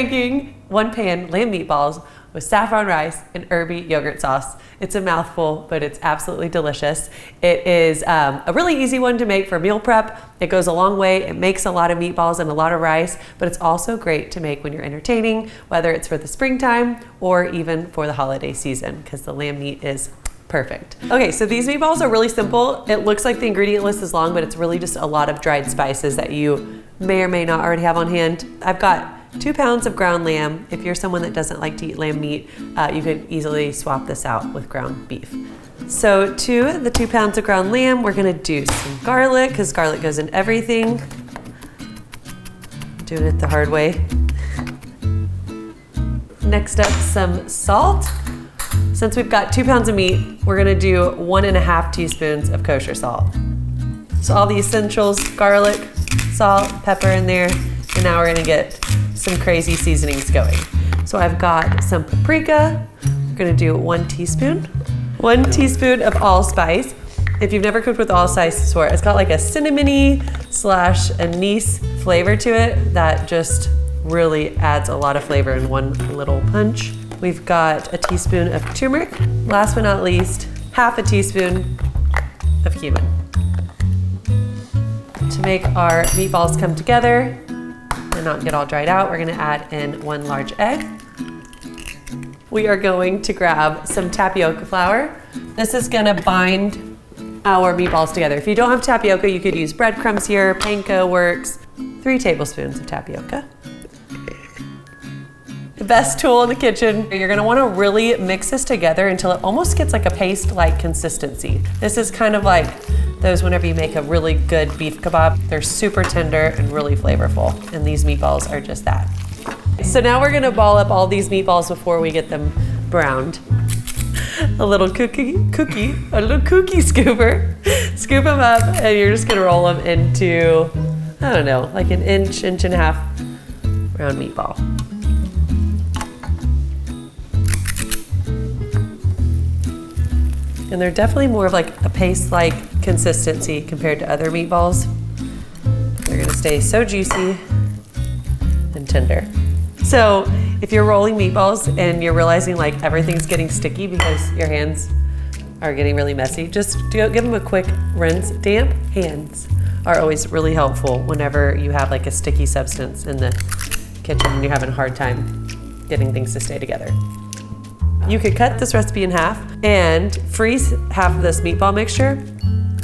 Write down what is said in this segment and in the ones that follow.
making one pan lamb meatballs with saffron rice and Herby-Yogurt Sauce. It's a mouthful, but it's absolutely delicious. It is a really easy one to make for meal prep. It goes a long way. It makes a lot of meatballs and a lot of rice, but it's also great to make when you're entertaining, whether it's for the springtime or even for the holiday season, because the lamb meat is perfect. Okay, so these meatballs are really simple. It looks like the ingredient list is long, but it's really just a lot of dried spices that you may or may not already have on hand. I've got 2 pounds of ground lamb. If you're someone that doesn't like to eat lamb meat, you could easily swap this out with ground beef. So to the 2 pounds of ground lamb, we're gonna do some garlic, because garlic goes in everything. Doing it the hard way. Next up, some salt. Since we've got 2 pounds of meat, we're gonna do 1.5 teaspoons of kosher salt. So all the essentials, garlic, salt, pepper in there, and now we're gonna get some crazy seasonings going. So I've got some paprika. We're gonna do 1 teaspoon. 1 teaspoon of allspice. If you've never cooked with allspice before, it's got like a cinnamony / anise flavor to it that just really adds a lot of flavor in one little punch. We've got a teaspoon of turmeric. Last but not least, 1/2 teaspoon of cumin. To make our meatballs come together and not get all dried out, we're gonna add in 1 large egg. We are going to grab some tapioca flour. This is gonna bind our meatballs together. If you don't have tapioca, you could use breadcrumbs here. Panko works. 3 tablespoons of tapioca. The best tool in the kitchen. You're gonna wanna really mix this together until it almost gets like a paste-like consistency. This is kind of like those whenever you make a really good beef kebab. They're super tender and really flavorful, and these meatballs are just that. So now we're gonna ball up all these meatballs before we get them browned. A little cookie scooper. Scoop them up, and you're just gonna roll them into, I don't know, like an inch and a half round meatball. And they're definitely more of like a paste-like consistency compared to other meatballs. They're gonna stay so juicy and tender. So if you're rolling meatballs and you're realizing like everything's getting sticky because your hands are getting really messy, just give them a quick rinse. Damp hands are always really helpful whenever you have like a sticky substance in the kitchen and you're having a hard time getting things to stay together. You could cut this recipe in half and freeze half of this meatball mixture,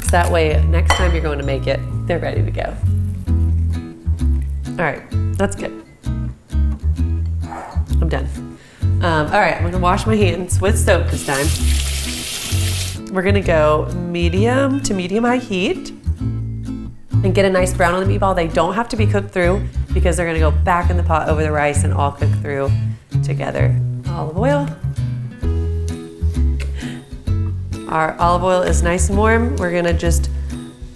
so that way next time you're going to make it, they're ready to go. All right, that's good. I'm done. All right, I'm gonna wash my hands with soap this time. We're gonna go medium to medium-high heat and get a nice brown on the meatball. They don't have to be cooked through because they're gonna go back in the pot over the rice and all cook through together. Olive oil. Our olive oil is nice and warm. We're gonna just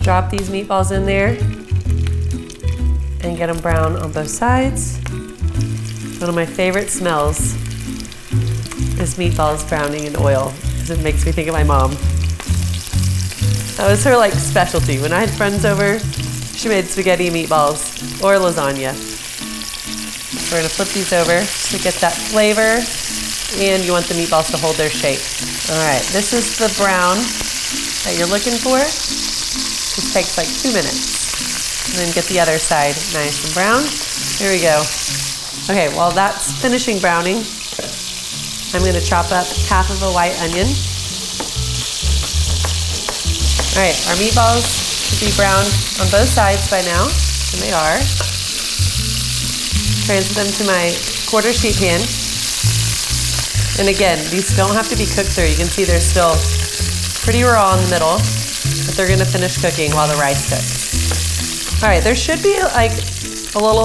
drop these meatballs in there and get them brown on both sides. One of my favorite smells is meatballs browning in oil, because it makes me think of my mom. That was her like specialty. When I had friends over, she made spaghetti and meatballs or lasagna. We're gonna flip these over to get that flavor, and you want the meatballs to hold their shape. All right, this is the brown that you're looking for. This takes like 2 minutes. And then get the other side nice and brown. Here we go. Okay, while that's finishing browning, I'm gonna chop up 1/2 of a white onion. All right, our meatballs should be browned on both sides by now, and they are. Transfer them to my 1/4 sheet pan. And again, these don't have to be cooked through. You can see they're still pretty raw in the middle, but they're gonna finish cooking while the rice cooks. All right, there should be like a lot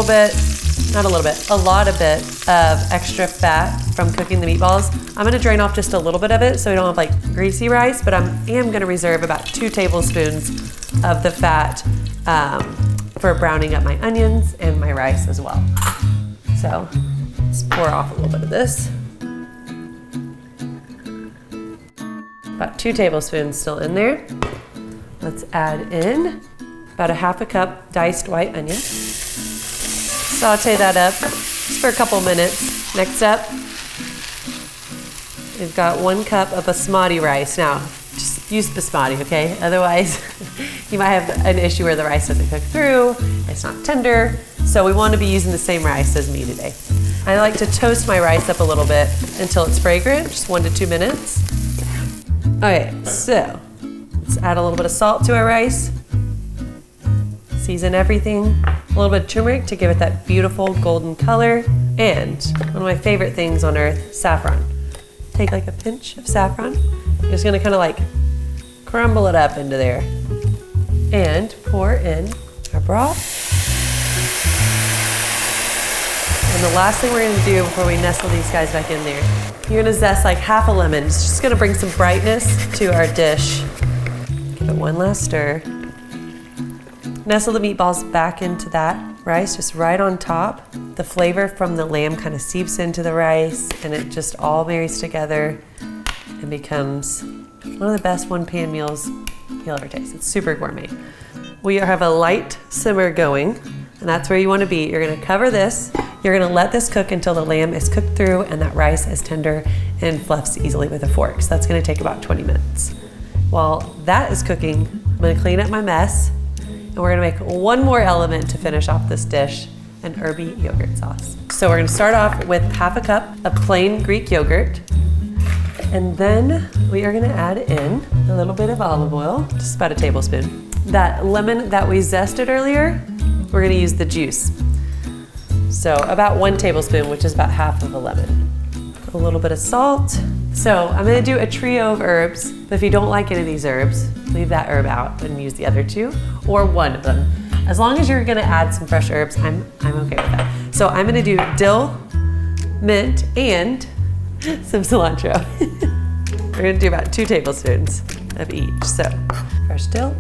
of extra fat from cooking the meatballs. I'm gonna drain off just a little bit of it so we don't have like greasy rice, but I am gonna reserve about 2 tablespoons of the fat for browning up my onions and my rice as well. So let's pour off a little bit of this. About 2 tablespoons still in there. Let's add in about 1/2 cup diced white onion. Saute that up just for a couple minutes. Next up, we've got 1 cup of basmati rice. Now, just use basmati, okay? Otherwise, you might have an issue where the rice doesn't cook through, it's not tender. So we want to be using the same rice as me today. I like to toast my rice up a little bit until it's fragrant, just 1 to 2 minutes. Okay, so let's add a little bit of salt to our rice. Season everything. A little bit of turmeric to give it that beautiful golden color. And one of my favorite things on earth, saffron. Take like a pinch of saffron. You're just gonna kind of like crumble it up into there. And pour in our broth. And the last thing we're gonna do before we nestle these guys back in there, you're gonna zest like half a lemon. It's just gonna bring some brightness to our dish. Give it one last stir. Nestle the meatballs back into that rice, just right on top. The flavor from the lamb kind of seeps into the rice and it just all marries together and becomes one of the best one-pan meals you'll ever taste. It's super gourmet. We have a light simmer going, and that's where you want to be. You're gonna cover this. You're gonna let this cook until the lamb is cooked through and that rice is tender and fluffs easily with a fork. So that's gonna take about 20 minutes. While that is cooking, I'm gonna clean up my mess, and we're gonna make one more element to finish off this dish, an Herby-Yogurt sauce. So we're gonna start off with half a cup of plain Greek yogurt, and then we are gonna add in a little bit of olive oil, just about a tablespoon. That lemon that we zested earlier, we're gonna use the juice. So about 1 tablespoon, which is about half of a lemon. A little bit of salt. So I'm gonna do a trio of herbs, but if you don't like any of these herbs, leave that herb out and use the other 2, or 1 of them. As long as you're gonna add some fresh herbs, I'm okay with that. So I'm gonna do dill, mint, and some cilantro. We're gonna do about 2 tablespoons of each. So fresh dill.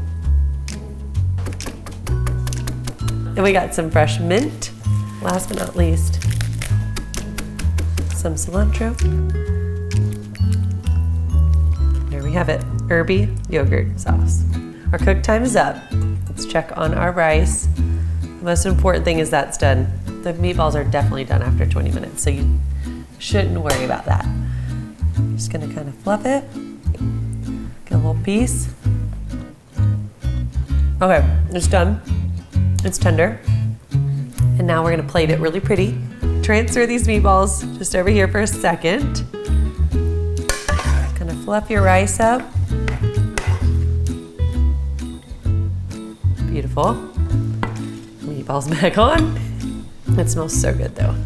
And we got some fresh mint. Last but not least, some cilantro. There we have it, Herby-Yogurt Sauce. Our cook time is up. Let's check on our rice. The most important thing is that's done. The meatballs are definitely done after 20 minutes, so you shouldn't worry about that. Just gonna kind of fluff it. Get a little piece. Okay, it's done. It's tender. And now we're gonna plate it really pretty. Transfer these meatballs just over here for a second. Kind of fluff your rice up. Beautiful. Meatballs back on. It smells so good though.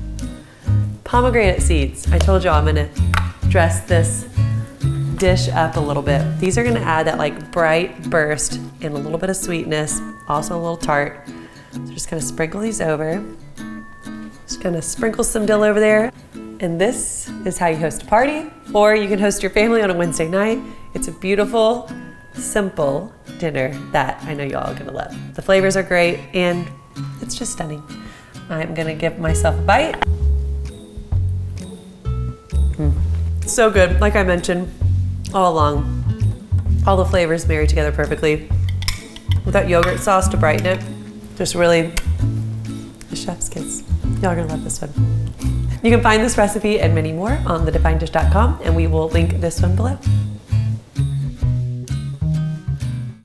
Pomegranate seeds. I told y'all I'm gonna dress this dish up a little bit. These are gonna add that like bright burst and a little bit of sweetness, also a little tart. So just kind of sprinkle these over. Just kind of sprinkle some dill over there. And this is how you host a party, or you can host your family on a Wednesday night. It's a beautiful, simple dinner that I know y'all are gonna love. The flavors are great and it's just stunning. I'm gonna give myself a bite. So good, like I mentioned all along. All the flavors marry together perfectly. With that yogurt sauce to brighten it, just really the chef's kiss. Y'all are gonna love this one. You can find this recipe and many more on thedefineddish.com, and we will link this one below.